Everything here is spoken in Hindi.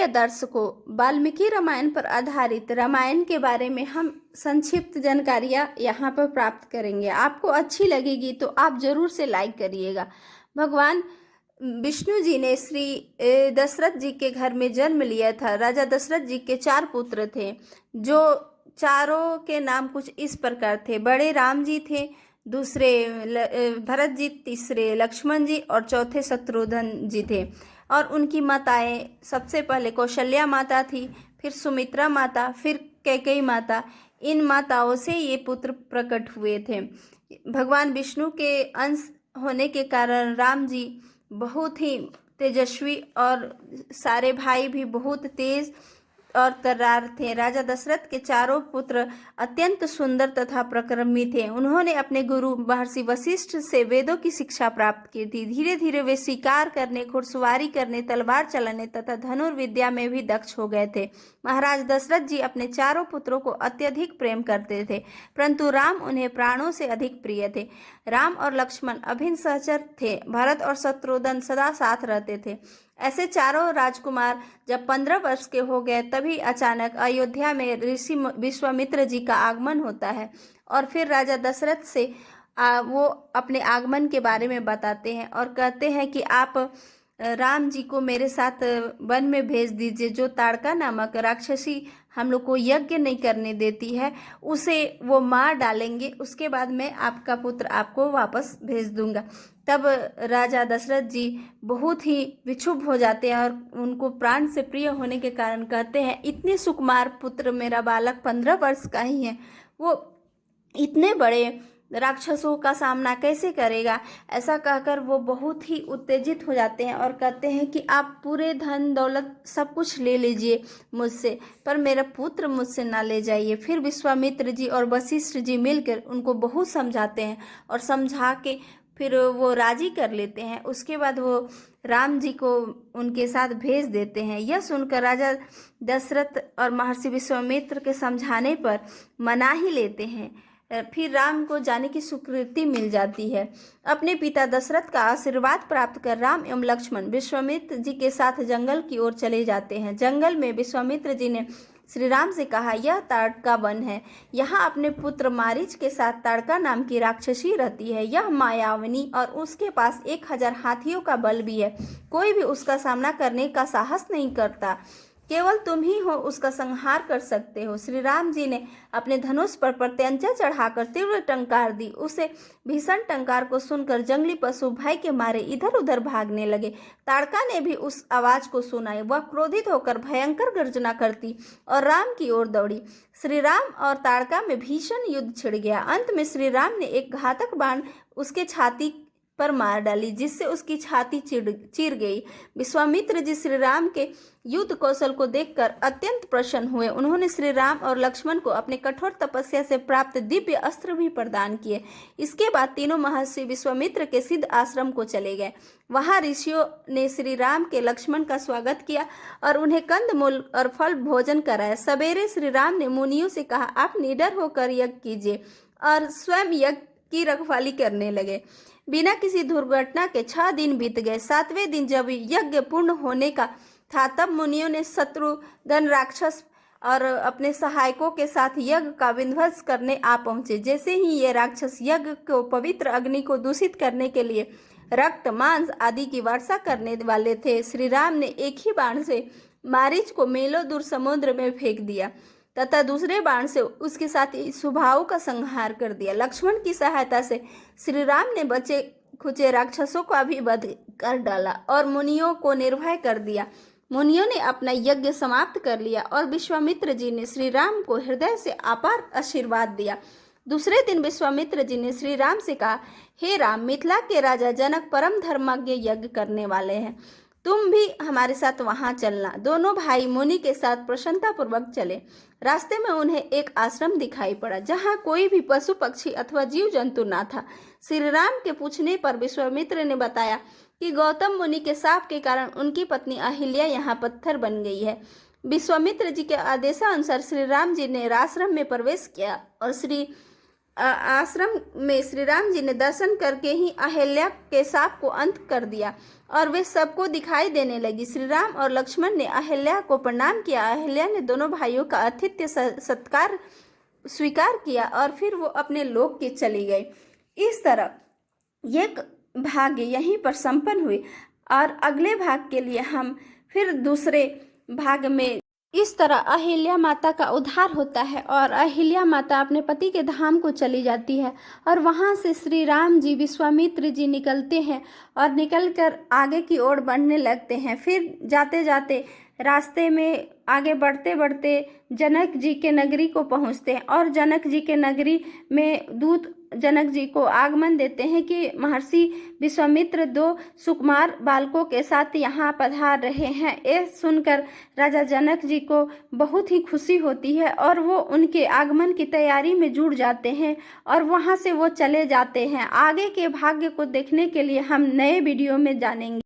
प्रिय दर्शकों, वाल्मीकि रामायण पर आधारित रामायण के बारे में हम संक्षिप्त जानकारियाँ यहाँ पर प्राप्त करेंगे। आपको अच्छी लगेगी तो आप जरूर से लाइक करिएगा। भगवान विष्णु जी ने श्री दशरथ जी के घर में जन्म लिया था। राजा दशरथ जी के 4 पुत्र थे, जो चारों के नाम कुछ इस प्रकार थे। बड़े राम जी थे, दूसरे भरत जी, तीसरे लक्ष्मण जी और चौथे शत्रुघ्न जी थे। और उनकी माताएं सबसे पहले कौशल्या माता थी, फिर सुमित्रा माता, फिर कैकेयी माता। इन माताओं से ये पुत्र प्रकट हुए थे। भगवान विष्णु के अंश होने के कारण राम जी बहुत ही तेजस्वी और सारे भाई भी बहुत तेज और तर्रार थे। राजा दशरथ के चारों पुत्र अत्यंत सुंदर तथा प्रक्रमी थे। उन्होंने अपने गुरु महर्षि वशिष्ठ से वेदों की शिक्षा प्राप्त की थी। धीरे धीरे वे शिकार करने, घुड़सवारी करने, तलवार चलाने तथा धनुर्विद्या में भी दक्ष हो गए थे। महाराज दशरथ जी अपने चारों पुत्रों को अत्यधिक प्रेम करते थे, परंतु राम उन्हें प्राणों से अधिक प्रिय थे। राम और लक्ष्मण अभिन्न सहचर थे। भरत और शत्रुघ्न सदा साथ रहते थे। ऐसे चारों राजकुमार जब 15 वर्ष के हो गए, तभी अचानक अयोध्या में ऋषि विश्वामित्र जी का आगमन होता है। और फिर राजा दशरथ से वो अपने आगमन के बारे में बताते हैं और कहते हैं कि आप राम जी को मेरे साथ वन में भेज दीजिए। जो ताड़का नामक राक्षसी हम लोग को यज्ञ नहीं करने देती है, उसे वो मार डालेंगे। उसके बाद मैं आपका पुत्र आपको वापस भेज दूंगा। तब राजा दशरथ जी बहुत ही विक्षुब्ध हो जाते हैं और उनको प्राण से प्रिय होने के कारण कहते हैं, इतने सुकुमार पुत्र मेरा बालक 15 वर्ष का ही है, वो इतने बड़े राक्षसों का सामना कैसे करेगा। ऐसा कहकर वो बहुत ही उत्तेजित हो जाते हैं और कहते हैं कि आप पूरे धन दौलत सब कुछ ले लीजिए मुझसे, पर मेरा पुत्र मुझसे ना ले जाइए। फिर विश्वामित्र जी और वशिष्ठ जी मिलकर उनको बहुत समझाते हैं और समझा के फिर वो राजी कर लेते हैं। उसके बाद वो राम जी को उनके साथ भेज देते हैं। यह सुनकर राजा दशरथ और महर्षि विश्वामित्र के समझाने पर मना ही लेते हैं। फिर राम को जाने की स्वीकृति मिल जाती है। अपने पिता दशरथ का आशीर्वाद प्राप्त कर राम एवं लक्ष्मण विश्वामित्र जी के साथ जंगल की ओर चले जाते हैं। जंगल में विश्वामित्र जी ने श्री राम से कहा, यह ताड़का वन है। यहाँ अपने पुत्र मारीच के साथ ताड़का नाम की राक्षसी रहती है। यह मायाविनी और उसके पास 1000 हाथियों का बल भी है। कोई भी उसका सामना करने का साहस नहीं करता। केवल तुम ही हो उसका संहार कर सकते हो। श्री राम जी ने अपने धनुष पर प्रत्यंचा चढ़ाकर तीव्र टंकार दी। उसे भीषण टंकार को सुनकर जंगली पशु भय के मारे इधर उधर भागने लगे। ताड़का ने भी उस आवाज को सुना। वह क्रोधित होकर भयंकर गर्जना करती और राम की ओर दौड़ी। श्री राम और ताड़का में भीषण युद्ध छिड़ गया। अंत में श्री राम ने एक घातक बाण उसके छाती पर मार डाली, जिससे उसकी छाती चीर गई। विश्वामित्र जी श्री राम के युद्ध कौशल को देखकर अत्यंत प्रसन्न हुए। उन्होंने श्री राम और लक्ष्मण को अपने कठोर तपस्या से प्राप्त दिव्य अस्त्र भी प्रदान किए। इसके बाद तीनों महर्षि विश्वामित्र के सिद्ध आश्रम को चले गए। वहां ऋषियों ने श्री राम के लक्ष्मण का स्वागत किया और उन्हें कंदमूल और फल भोजन कराया। सवेरे श्री राम ने मुनियों से कहा, आप निडर होकर यज्ञ कीजिए, और स्वयं यज्ञ की रखवाली करने लगे। बिना किसी दुर्घटना के 6 दिन बीत गए। 7वें दिन जब यज्ञ पूर्ण होने का था, तब मुनियों ने शत्रुघ्न राक्षस और अपने सहायकों के साथ यज्ञ का विध्वंस करने आ पहुंचे। जैसे ही ये राक्षस यज्ञ को पवित्र अग्नि को दूषित करने के लिए रक्त, मांस आदि की वर्षा करने वाले थे, श्री राम ने एक ही बाण से मारीच को मीलों दूर समुद्र में फेंक दिया तथा दूसरे बाण से उसके साथ सुबाहु का संहार कर दिया। लक्ष्मण की सहायता से श्री राम ने बचे खुचे राक्षसों का भी वध कर डाला और मुनियों को निर्भय कर दिया। मुनियों ने अपना यज्ञ समाप्त कर लिया और विश्वामित्र जी ने श्री राम को हृदय से अपार आशीर्वाद दिया। दूसरे दिन विश्वामित्र जी ने श्री राम से कहा, हे राम, मिथिला के राजा जनक परम धर्मज्ञ यज्ञ करने वाले हैं, तुम भी हमारे साथ वहां चलना। दोनों भाई मुनि के साथ प्रसन्नता पूर्वक चले। रास्ते में उन्हें एक आश्रम दिखाई पड़ा, जहां कोई भी पशु पक्षी अथवा जीव जंतु ना था। श्री राम के पूछने पर विश्वामित्र ने बताया कि गौतम मुनि के शाप के कारण उनकी पत्नी अहिल्या यहाँ पत्थर बन गई है। विश्वामित्र जी के आदेशानुसार श्री राम जी ने आश्रम में प्रवेश किया और श्री आश्रम में श्री राम जी ने दर्शन करके ही अहिल्या के शाप को अंत कर दिया और वे सबको दिखाई देने लगी। श्री राम और लक्ष्मण ने अहिल्या को प्रणाम किया। अहिल्या ने दोनों भाइयों का आतिथ्य सत्कार स्वीकार किया और फिर वो अपने लोक के चली गई। इस तरह एक भाग यहीं पर संपन्न हुई और अगले भाग के लिए हम फिर दूसरे भाग में इस तरह अहिल्या माता का उद्धार होता है और अहिल्या माता अपने पति के धाम को चली जाती है और वहाँ से श्री राम जी विश्वामित्र जी निकलते हैं और निकलकर आगे की ओर बढ़ने लगते हैं। फिर जाते जाते रास्ते में आगे बढ़ते बढ़ते जनक जी के नगरी को पहुँचते हैं और जनक जी के नगरी में दूत जनक जी को आगमन देते हैं कि महर्षि विश्वामित्र 2 सुकुमार बालकों के साथ यहाँ पधार रहे हैं। ये सुनकर राजा जनक जी को बहुत ही खुशी होती है और वो उनके आगमन की तैयारी में जुट जाते हैं और वहाँ से वो चले जाते हैं। आगे के भाग्य को देखने के लिए हम नए वीडियो में जानेंगे।